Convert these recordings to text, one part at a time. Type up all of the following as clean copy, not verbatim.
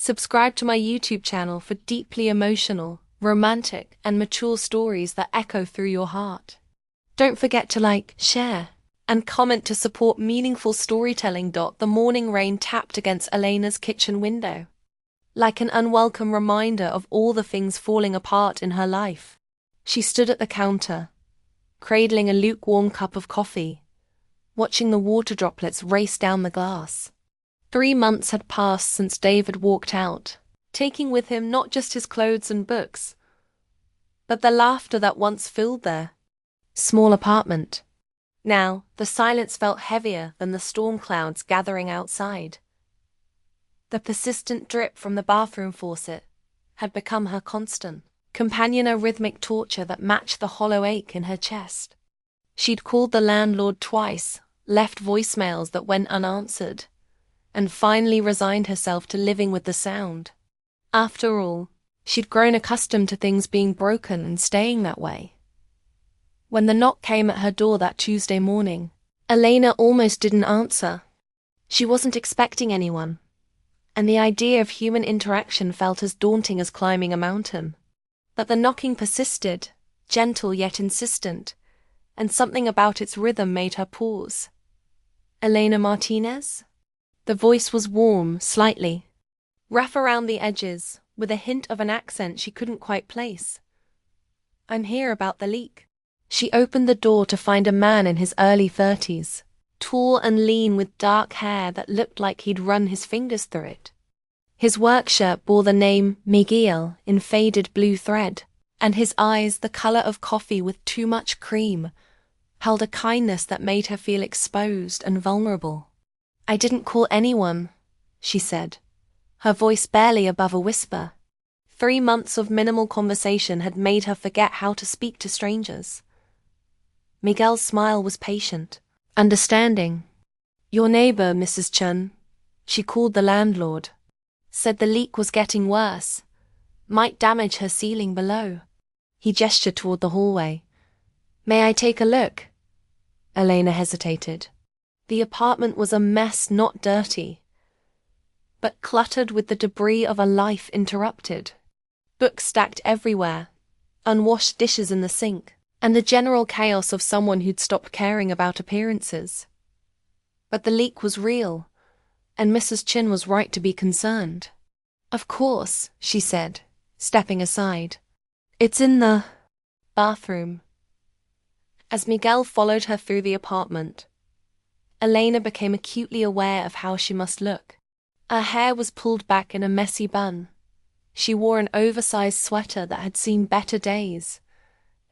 Subscribe to my YouTube channel for deeply emotional, romantic, and mature stories that echo through your heart. Don't forget to like, share, and comment to support meaningful storytelling. The morning rain tapped against Elena's kitchen window, like an unwelcome reminder of all the things falling apart in her life. She stood at the counter, cradling a lukewarm cup of coffee, watching the water droplets race down the glass. 3 months had passed since David walked out, taking with him not just his clothes and books, but the laughter that once filled their small apartment. Now, the silence felt heavier than the storm clouds gathering outside. The persistent drip from the bathroom faucet had become her constant companion, a rhythmic torture that matched the hollow ache in her chest. She'd called the landlord twice, left voicemails that went unanswered, and finally resigned herself to living with the sound. After all, she'd grown accustomed to things being broken and staying that way. When the knock came at her door that Tuesday morning, Elena almost didn't answer. She wasn't expecting anyone, and the idea of human interaction felt as daunting as climbing a mountain. But the knocking persisted, gentle yet insistent, and something about its rhythm made her pause. "Elena Martinez?" The voice was warm, slightly rough around the edges, with a hint of an accent she couldn't quite place. "I'm here about the leak." She opened the door to find a man in his early 30s, tall and lean with dark hair that looked like he'd run his fingers through it. His work shirt bore the name Miguel in faded blue thread, and his eyes, the color of coffee with too much cream, held a kindness that made her feel exposed and vulnerable. "I didn't call anyone," she said, her voice barely above a whisper. 3 months of minimal conversation had made her forget how to speak to strangers. Miguel's smile was patient, understanding. "Your neighbor, Mrs. Chun," she called the landlord, said the leak was getting worse, might damage her ceiling below. He gestured toward the hallway. "May I take a look?" Elena hesitated. The apartment was a mess, not dirty, but cluttered with the debris of a life interrupted. Books stacked everywhere, unwashed dishes in the sink, and the general chaos of someone who'd stopped caring about appearances. But the leak was real, and Mrs. Chin was right to be concerned. "Of course," she said, stepping aside. "It's in the bathroom." As Miguel followed her through the apartment, Elena became acutely aware of how she must look. Her hair was pulled back in a messy bun. She wore an oversized sweater that had seen better days,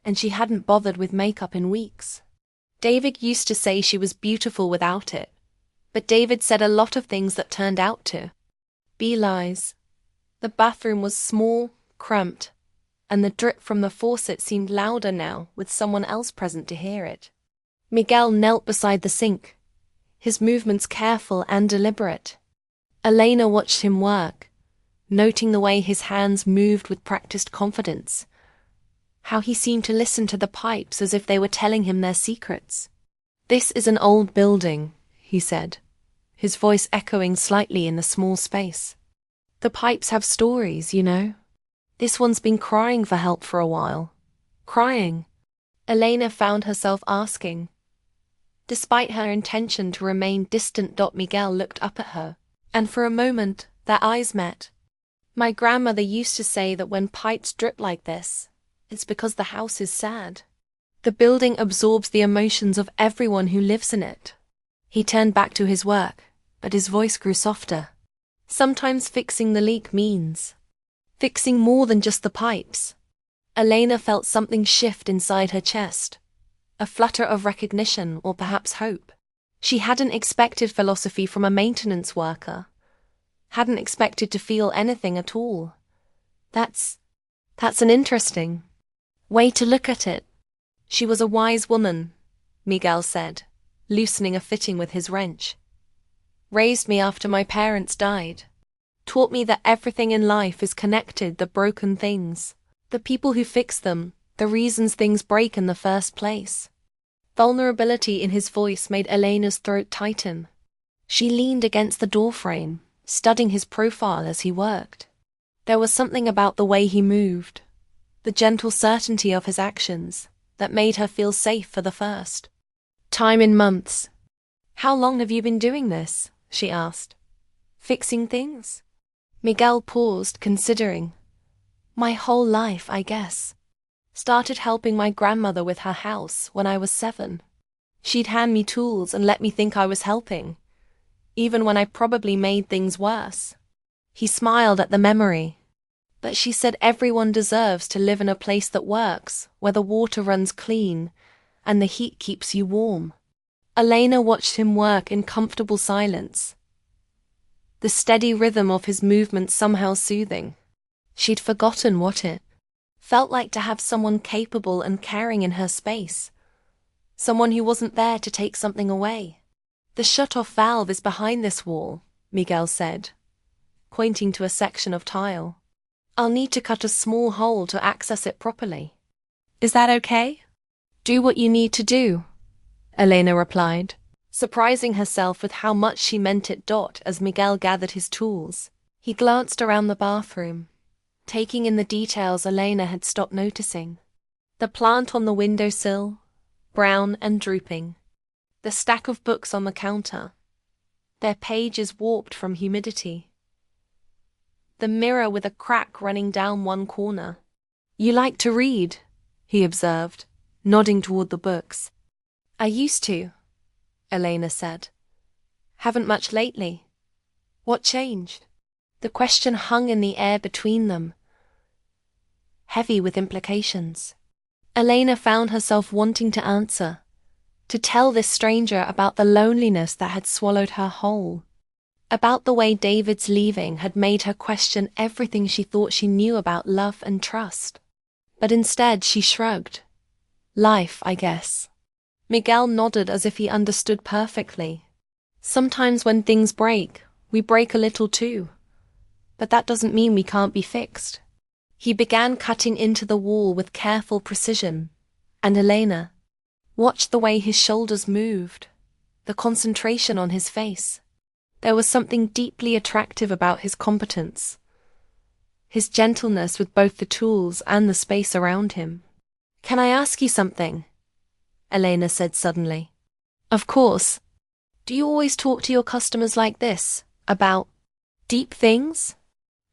and she hadn't bothered with makeup in weeks. David used to say she was beautiful without it, but David said a lot of things that turned out to be lies. The bathroom was small, cramped, and the drip from the faucet seemed louder now with someone else present to hear it. Miguel knelt beside the sink, his movements careful and deliberate. Elena watched him work, noting the way his hands moved with practiced confidence, how he seemed to listen to the pipes as if they were telling him their secrets. "This is an old building," he said, his voice echoing slightly in the small space. "The pipes have stories, you know. This one's been crying for help for a while." Crying? Elena found herself asking. Despite her intention to remain distant, Miguel looked up at her, and for a moment their eyes met. "My grandmother used to say that when pipes drip like this, it's because the house is sad. The building absorbs the emotions of everyone who lives in it." He turned back to his work, but his voice grew softer. "Sometimes fixing the leak means fixing more than just the pipes." Elena felt something shift inside her chest, a flutter of recognition or perhaps hope. She hadn't expected philosophy from a maintenance worker, hadn't expected to feel anything at all. That's an interesting way to look at it." "She was a wise woman," Miguel said, loosening a fitting with his wrench. "Raised me after my parents died. Taught me that everything in life is connected, the broken things, the people who fix them, the reasons things break in the first place." Vulnerability in his voice made Elena's throat tighten. She leaned against the doorframe, studying his profile as he worked. There was something about the way he moved, the gentle certainty of his actions, that made her feel safe for the first time in months. "How long have you been doing this?" she asked. "Fixing things?" Miguel paused, considering. "My whole life, I guess. Started helping my grandmother with her house when I was 7. She'd hand me tools and let me think I was helping, even when I probably made things worse." He smiled at the memory. But she said everyone deserves to live in a place that works, where the water runs clean and the heat keeps you warm. Elena watched him work in comfortable silence, the steady rhythm of his movements somehow soothing. She'd forgotten what it felt like to have someone capable and caring in her space, someone who wasn't there to take something away. "The shut-off valve is behind this wall," Miguel said, pointing to a section of tile. "I'll need to cut a small hole to access it properly. Is that okay?" "Do what you need to do," Elena replied, surprising herself with how much she meant it. As Miguel gathered his tools, he glanced around the bathroom, taking in the details Elena had stopped noticing. The plant on the windowsill, brown and drooping. The stack of books on the counter, their pages warped from humidity. The mirror with a crack running down one corner. "You like to read," he observed, nodding toward the books. "I used to," Elena said. "Haven't much lately. What changed?" The question hung in the air between them, heavy with implications. Elena found herself wanting to answer, to tell this stranger about the loneliness that had swallowed her whole, about the way David's leaving had made her question everything she thought she knew about love and trust. But instead she shrugged. "Life, I guess." Miguel nodded as if he understood perfectly. "Sometimes when things break, we break a little too. But that doesn't mean we can't be fixed." He began cutting into the wall with careful precision, and Elena watched the way his shoulders moved, the concentration on his face. There was something deeply attractive about his competence, his gentleness with both the tools and the space around him. "Can I ask you something?" Elena said suddenly. "Of course. Do you always talk to your customers like this, about deep things?"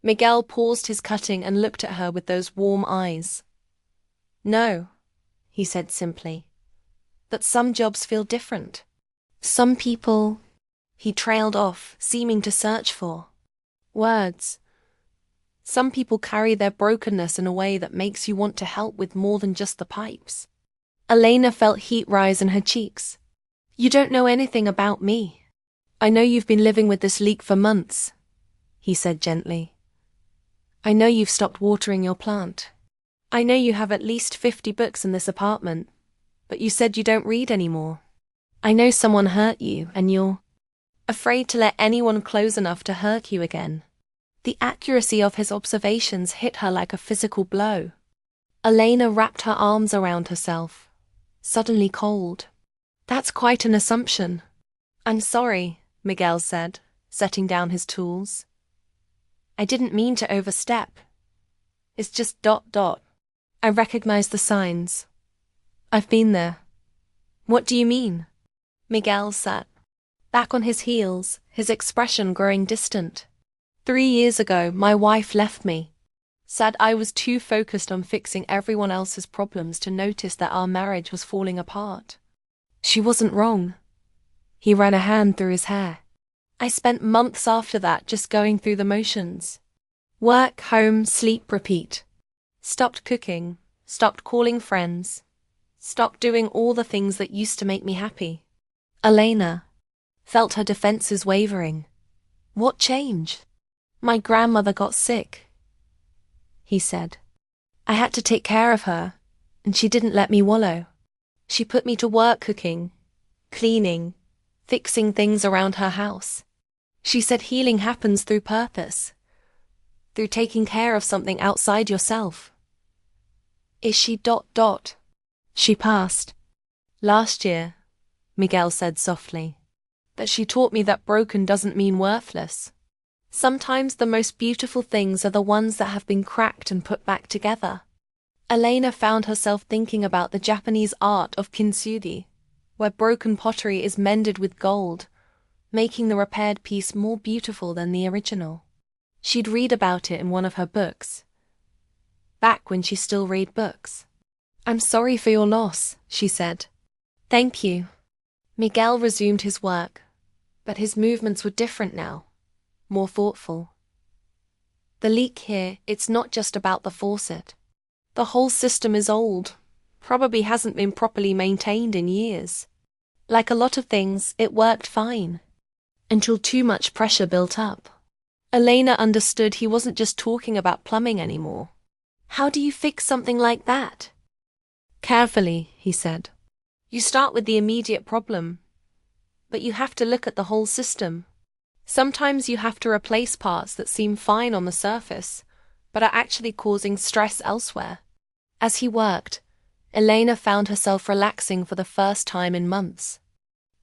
Miguel paused his cutting and looked at her with those warm eyes. "No," he said simply. "But some jobs feel different. Some people—" He trailed off, seeming to search for words. "Some people carry their brokenness in a way that makes you want to help with more than just the pipes." Elena felt heat rise in her cheeks. "You don't know anything about me. I know you've been living with this leak for months," he said gently. "I know you've stopped watering your plant. I know you have at least 50 books in this apartment, but you said you don't read anymore. I know someone hurt you and you're afraid to let anyone close enough to hurt you again." The accuracy of his observations hit her like a physical blow. Elena wrapped her arms around herself, suddenly cold. "That's quite an assumption." "I'm sorry," Miguel said, setting down his tools. "I didn't mean to overstep. It's just ... I recognize the signs. I've been there." "What do you mean?" Miguel sat back on his heels, his expression growing distant. 3 years ago, my wife left me. Said I was too focused on fixing everyone else's problems to notice that our marriage was falling apart. She wasn't wrong." He ran a hand through his hair. "I spent months after that just going through the motions. Work, home, sleep, repeat. Stopped cooking, stopped calling friends, stopped doing all the things that used to make me happy." Elena felt her defenses wavering. "What changed?" "My grandmother got sick," he said. "I had to take care of her, and she didn't let me wallow. She put me to work cooking, cleaning, fixing things around her house. She said healing happens through purpose, through taking care of something outside yourself." "Is she ... She passed last year," Miguel said softly. "But she taught me that broken doesn't mean worthless. Sometimes the most beautiful things are the ones that have been cracked and put back together. Elena found herself thinking about the Japanese art of kintsugi, where broken pottery is mended with gold, making the repaired piece more beautiful than the original. She'd read about it in one of her books, back when she still read books. "I'm sorry for your loss," she said. "Thank you." Miguel resumed his work, but his movements were different now, more thoughtful. "The leak here, it's not just about the faucet. The whole system is old, probably hasn't been properly maintained in years. Like a lot of things, it worked fine, until too much pressure built up." Elena understood he wasn't just talking about plumbing anymore. "How do you fix something like that?" "Carefully," he said. "You start with the immediate problem, but you have to look at the whole system. Sometimes you have to replace parts that seem fine on the surface, but are actually causing stress elsewhere." As he worked, Elena found herself relaxing for the first time in months.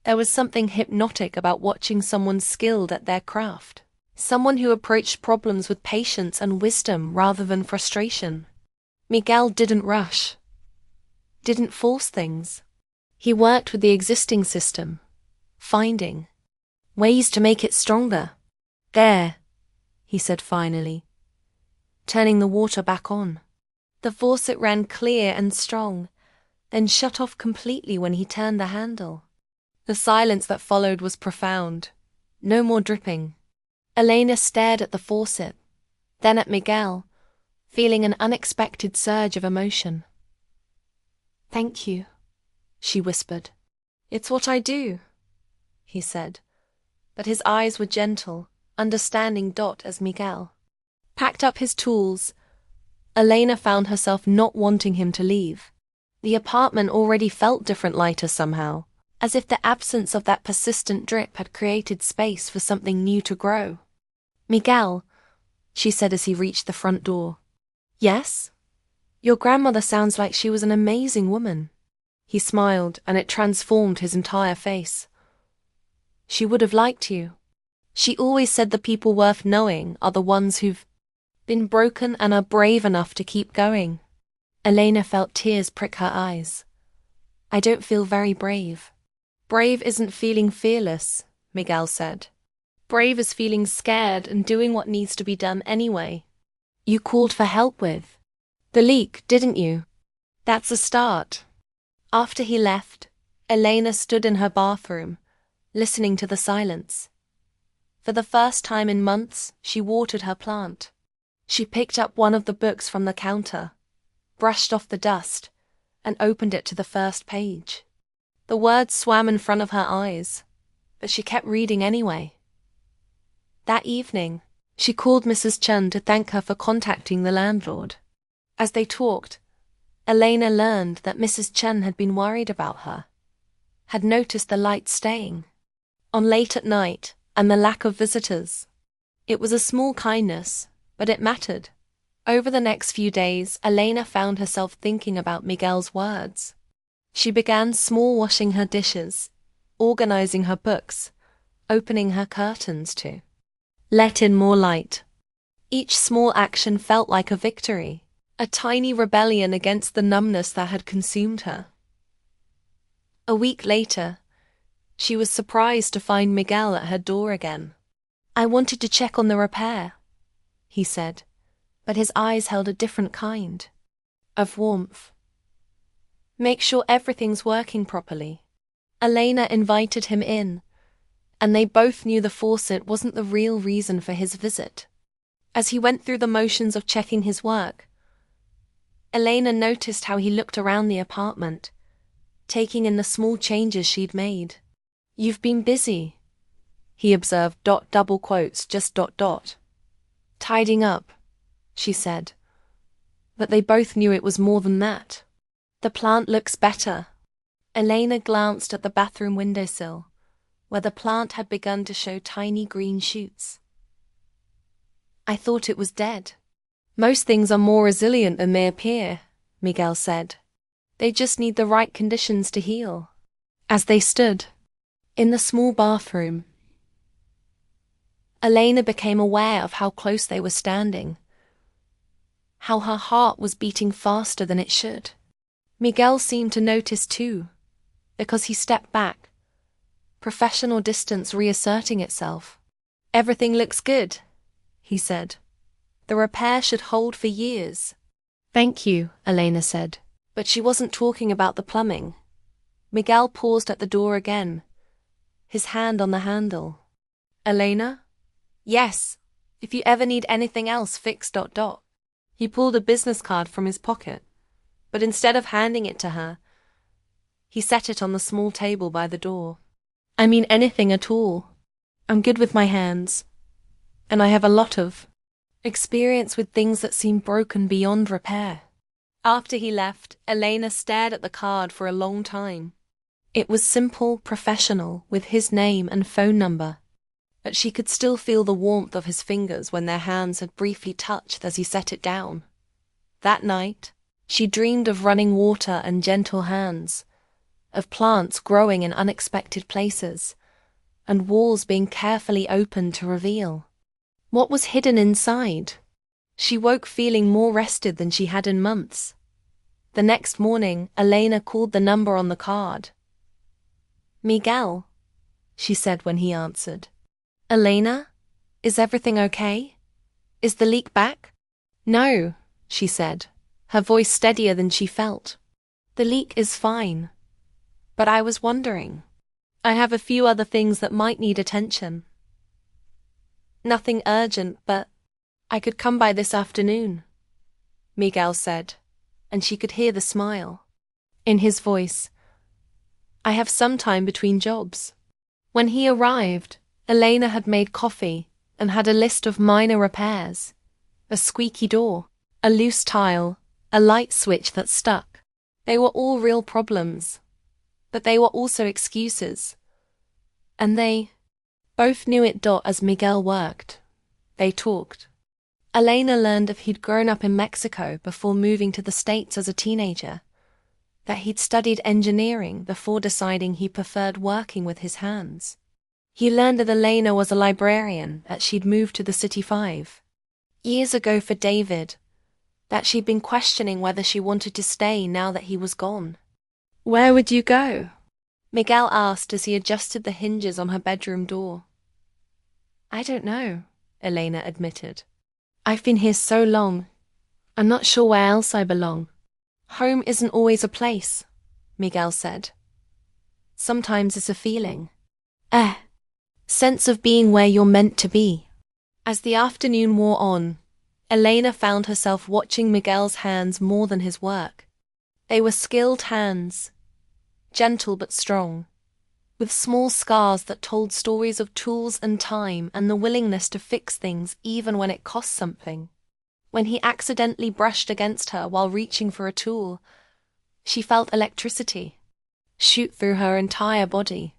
There was something hypnotic about watching someone skilled at their craft. Someone who approached problems with patience and wisdom rather than frustration. Miguel didn't rush, didn't force things. He worked with the existing system, finding ways to make it stronger. "There," he said finally, turning the water back on. The faucet ran clear and strong, then shut off completely when he turned the handle. The silence that followed was profound. No more dripping. Elena stared at the faucet, then at Miguel, feeling an unexpected surge of emotion. "Thank you," she whispered. "It's what I do," he said, but his eyes were gentle, understanding as Miguel packed up his tools. Elena found herself not wanting him to leave. The apartment already felt different, lighter somehow, as if the absence of that persistent drip had created space for something new to grow. "Miguel," she said as he reached the front door. "Yes? Your grandmother sounds like she was an amazing woman." He smiled, and it transformed his entire face. "She would have liked you. She always said the people worth knowing are the ones who've been broken and are brave enough to keep going." Elena felt tears prick her eyes. "I don't feel very brave." "Brave isn't feeling fearless," Miguel said. "Brave is feeling scared and doing what needs to be done anyway." "You called for help with the leak, didn't you?" "That's a start." After he left, Elena stood in her bathroom, listening to the silence. For the first time in months, she watered her plant. She picked up one of the books from the counter, brushed off the dust, and opened it to the first page. The words swam in front of her eyes, but she kept reading anyway. That evening, she called Mrs. Chen to thank her for contacting the landlord. As they talked, Elena learned that Mrs. Chen had been worried about her, had noticed the light staying on late at night and the lack of visitors. It was a small kindness, but it mattered. Over the next few days, Elena found herself thinking about Miguel's words. She began small washing her dishes, organizing her books, opening her curtains to let in more light. Each small action felt like a victory, a tiny rebellion against the numbness that had consumed her. A week later, she was surprised to find Miguel at her door again. "I wanted to check on the repair," he said, but his eyes held a different kind of warmth. "Make sure everything's working properly." Elena invited him in, and they both knew the faucet wasn't the real reason for his visit. As he went through the motions of checking his work, Elena noticed how he looked around the apartment, taking in the small changes she'd made. "You've been busy," he observed, double quotes, just ... "Tidying up," she said. But they both knew it was more than that. "The plant looks better." Elena glanced at the bathroom windowsill, where the plant had begun to show tiny green shoots. "I thought it was dead." "Most things are more resilient than they appear," Miguel said. "They just need the right conditions to heal." As they stood in the small bathroom, Elena became aware of how close they were standing, how her heart was beating faster than it should. Miguel seemed to notice too, because he stepped back, professional distance reasserting itself. "Everything looks good," he said. "The repair should hold for years." "Thank you," Elena said. But she wasn't talking about the plumbing. Miguel paused at the door again, his hand on the handle. "Elena?" "Yes, if you ever need anything else fixed. He pulled a business card from his pocket, but instead of handing it to her, he set it on the small table by the door. "I mean anything at all. I'm good with my hands, and I have a lot of experience with things that seem broken beyond repair." After he left, Elena stared at the card for a long time. It was simple, professional, with his name and phone number, but she could still feel the warmth of his fingers when their hands had briefly touched as he set it down. That night, she dreamed of running water and gentle hands, of plants growing in unexpected places, and walls being carefully opened to reveal what was hidden inside. She woke feeling more rested than she had in months. The next morning, Elena called the number on the card. "Miguel," she said when he answered. "Elena? Is everything okay? Is the leak back?" "No," she said, her voice steadier than she felt. "The leak is fine. But I was wondering. I have a few other things that might need attention. Nothing urgent, but I could come by this afternoon," Miguel said, and she could hear the smile in his voice. "I have some time between jobs." When he arrived, Elena had made coffee and had a list of minor repairs: a squeaky door, a loose tile, a light switch that stuck. They were all real problems, but they were also excuses. And they both knew it. As Miguel worked, they talked. Elena learned if he'd grown up in Mexico before moving to the States as a teenager, that he'd studied engineering before deciding he preferred working with his hands. He learned that Elena was a librarian, that she'd moved to the City 5 years ago for David, that she'd been questioning whether she wanted to stay now that he was gone. "Where would you go?" Miguel asked as he adjusted the hinges on her bedroom door. "I don't know," Elena admitted. "I've been here so long. I'm not sure where else I belong." "Home isn't always a place," Miguel said. "Sometimes it's a feeling. Sense of being where you're meant to be." As the afternoon wore on, Elena found herself watching Miguel's hands more than his work. They were skilled hands, gentle but strong, with small scars that told stories of tools and time and the willingness to fix things even when it cost something. When he accidentally brushed against her while reaching for a tool, she felt electricity shoot through her entire body.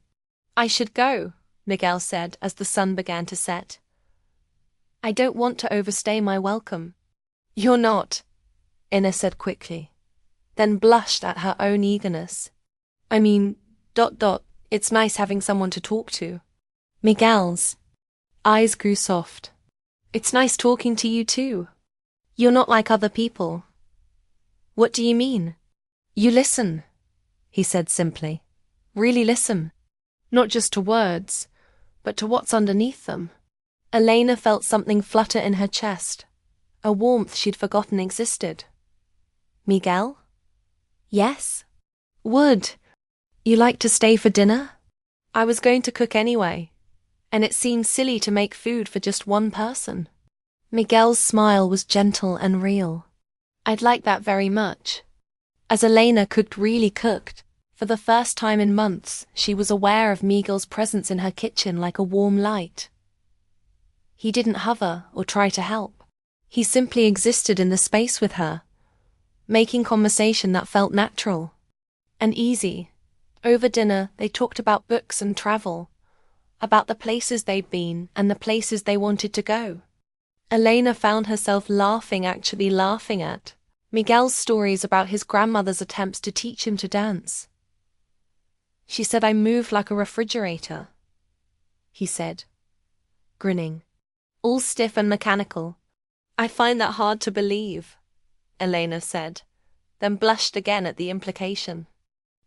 "I should go," Miguel said as the sun began to set. "I don't want to overstay my welcome." "You're not," Ina said quickly, then blushed at her own eagerness. "I mean, it's nice having someone to talk to." Miguel's eyes grew soft. "It's nice talking to you too. You're not like other people." "What do you mean?" "You listen," he said simply. "Really listen. Not just to words, but to what's underneath them." Elena felt something flutter in her chest, a warmth she'd forgotten existed. "Miguel?" "Yes?" "Would you like to stay for dinner? I was going to cook anyway, and it seemed silly to make food for just one person." Miguel's smile was gentle and real. "I'd like that very much." As Elena really cooked, for the first time in months, she was aware of Miguel's presence in her kitchen like a warm light. He didn't hover or try to help. He simply existed in the space with her, making conversation that felt natural and easy. Over dinner, they talked about books and travel, about the places they'd been and the places they wanted to go. Elena found herself actually laughing at Miguel's stories about his grandmother's attempts to teach him to dance. "She said I moved like a refrigerator," he said, grinning. all stiff and mechanical. I find that hard to believe, Elena said, then blushed again at the implication.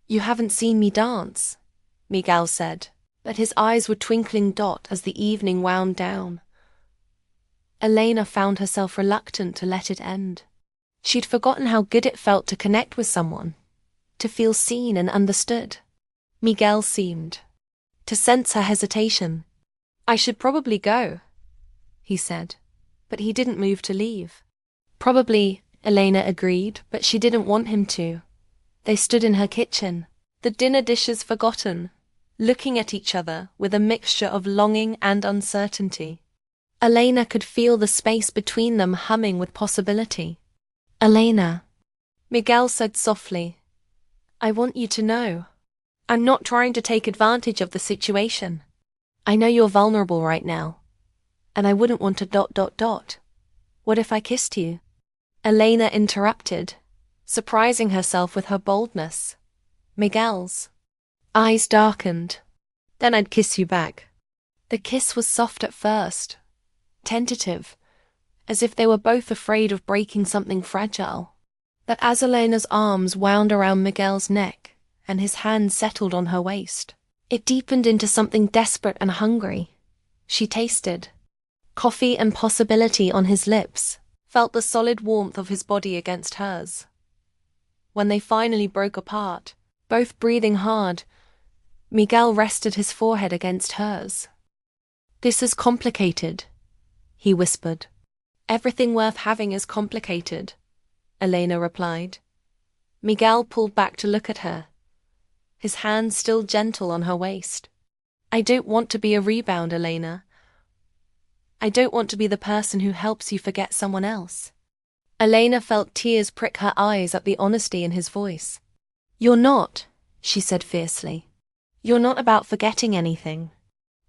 You haven't seen me dance, Miguel said, but his eyes were twinkling as the evening wound down. Elena found herself reluctant to let it end. She'd forgotten how good it felt to connect with someone, to feel seen and understood. Miguel seemed to sense her hesitation. I should probably go, he said, but he didn't move to leave. Probably, Elena agreed, but she didn't want him to. They stood in her kitchen, the dinner dishes forgotten, looking at each other with a mixture of longing and uncertainty. Elena could feel the space between them humming with possibility. Elena, Miguel said softly, I want you to know. I'm not trying to take advantage of the situation. I know you're vulnerable right now, and I wouldn't want to ... What if I kissed you? Elena interrupted, surprising herself with her boldness. Miguel's eyes darkened. Then I'd kiss you back. The kiss was soft at first, tentative, as if they were both afraid of breaking something fragile. But as Elena's arms wound around Miguel's neck and his hand settled on her waist, it deepened into something desperate and hungry. She tasted coffee and possibility on his lips, felt the solid warmth of his body against hers. When they finally broke apart, both breathing hard, Miguel rested his forehead against hers. This is complicated, he whispered. Everything worth having is complicated, Elena replied. Miguel pulled back to look at her, his hand still gentle on her waist. I don't want to be a rebound, Elena. I don't want to be the person who helps you forget someone else. Elena felt tears prick her eyes at the honesty in his voice. You're not, she said fiercely. You're not about forgetting anything.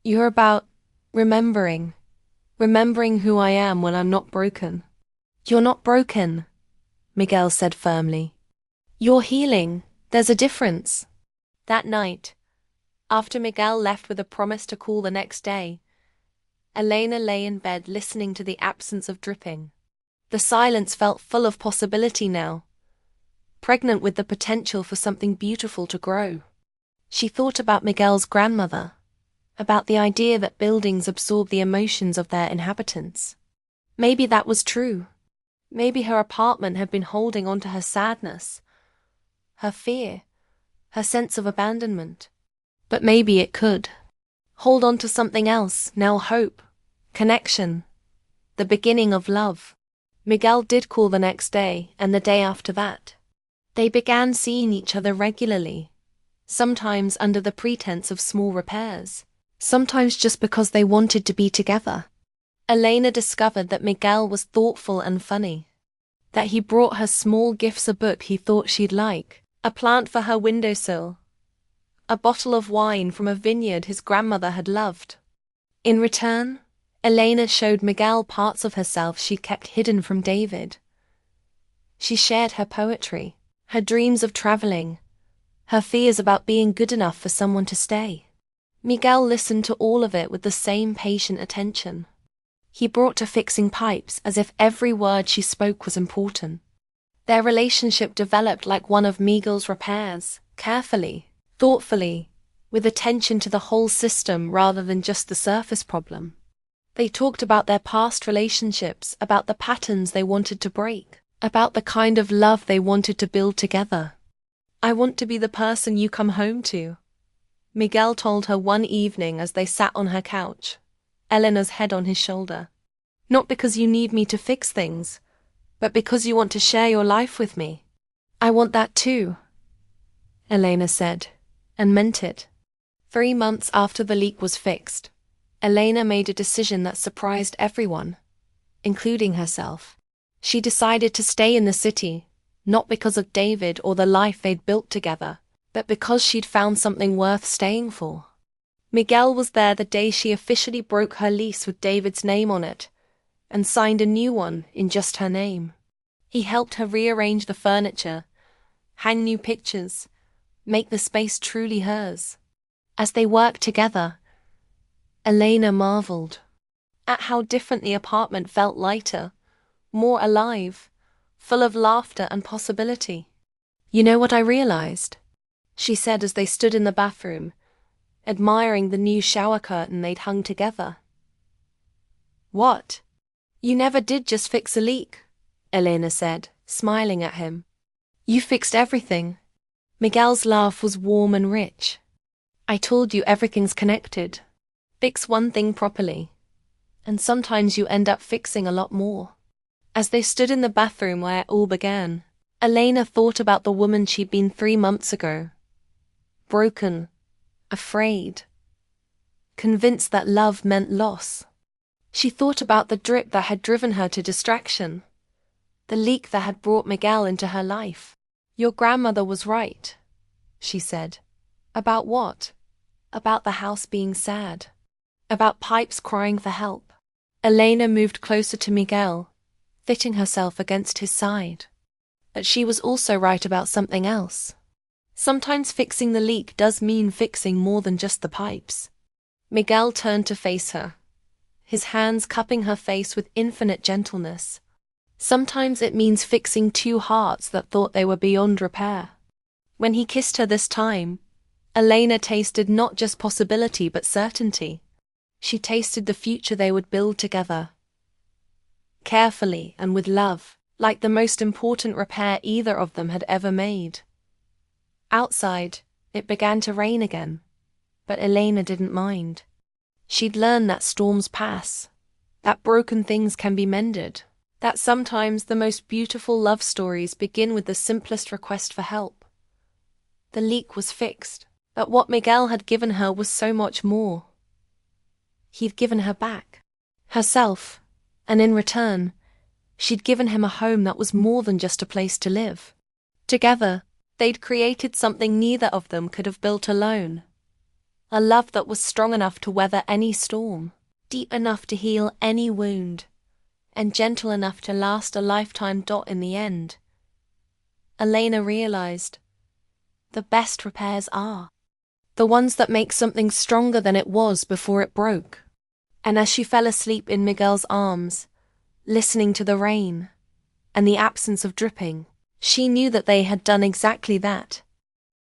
You're about remembering who I am when I'm not broken. You're not broken, Miguel said firmly. You're healing. There's a difference. That night, after Miguel left with a promise to call the next day, Elena lay in bed listening to the absence of dripping. The silence felt full of possibility now, pregnant with the potential for something beautiful to grow. She thought about Miguel's grandmother, about the idea that buildings absorb the emotions of their inhabitants. Maybe that was true. Maybe her apartment had been holding on to her sadness, her fear, her sense of abandonment. But maybe it could hold on to something else, now hope, connection, the beginning of love. Miguel did call the next day and the day after that. They began seeing each other regularly, sometimes under the pretense of small repairs, sometimes just because they wanted to be together. Elena discovered that Miguel was thoughtful and funny, that he brought her small gifts, a book he thought she'd like, a plant for her windowsill, a bottle of wine from a vineyard his grandmother had loved. In return, Elena showed Miguel parts of herself she'd kept hidden from David. She shared her poetry, her dreams of traveling, her fears about being good enough for someone to stay. Miguel listened to all of it with the same patient attention. He brought to fixing pipes as if every word she spoke was important. Their relationship developed like one of Miguel's repairs, carefully, thoughtfully, with attention to the whole system rather than just the surface problem. They talked about their past relationships, about the patterns they wanted to break, about the kind of love they wanted to build together. I want to be the person you come home to, Miguel told her one evening as they sat on her couch, Elena's head on his shoulder. Not because you need me to fix things, but because you want to share your life with me. I want that too, Elena said, and meant it. 3 months after the leak was fixed, Elena made a decision that surprised everyone, including herself. She decided to stay in the city, not because of David or the life they'd built together, but because she'd found something worth staying for. Miguel was there the day she officially broke her lease with David's name on it, and signed a new one in just her name. He helped her rearrange the furniture, hang new pictures, make the space truly hers. As they worked together, Elena marveled at how different the apartment felt, lighter, more alive, full of laughter and possibility. "You know what I realized?" she said as they stood in the bathroom, admiring the new shower curtain they'd hung together. "What?" "You never did just fix a leak," Elena said, smiling at him. "You fixed everything." Miguel's laugh was warm and rich. "I told you everything's connected. Fix one thing properly, and sometimes you end up fixing a lot more." As they stood in the bathroom where it all began, Elena thought about the woman she'd been 3 months ago. Broken, afraid, convinced that love meant loss. She thought about the drip that had driven her to distraction, the leak that had brought Miguel into her life. "Your grandmother was right," she said. "About what?" "About the house being sad. About pipes crying for help." Elena moved closer to Miguel, fitting herself against his side. But she was also right about something else. Sometimes fixing the leak does mean fixing more than just the pipes. Miguel turned to face her, his hands cupping her face with infinite gentleness. Sometimes it means fixing 2 hearts that thought they were beyond repair. When he kissed her this time, Elena tasted not just possibility but certainty. She tasted the future they would build together. Carefully and with love, like the most important repair either of them had ever made. Outside, it began to rain again, but Elena didn't mind. She'd learned that storms pass, that broken things can be mended, that sometimes the most beautiful love stories begin with the simplest request for help. The leak was fixed, but what Miguel had given her was so much more. He'd given her back herself, and in return, she'd given him a home that was more than just a place to live. Together, they'd created something neither of them could have built alone. A love that was strong enough to weather any storm, deep enough to heal any wound, and gentle enough to last a lifetime. In the end, Elena realized, the best repairs are the ones that make something stronger than it was before it broke. And as she fell asleep in Miguel's arms, listening to the rain and the absence of dripping, she knew that they had done exactly that.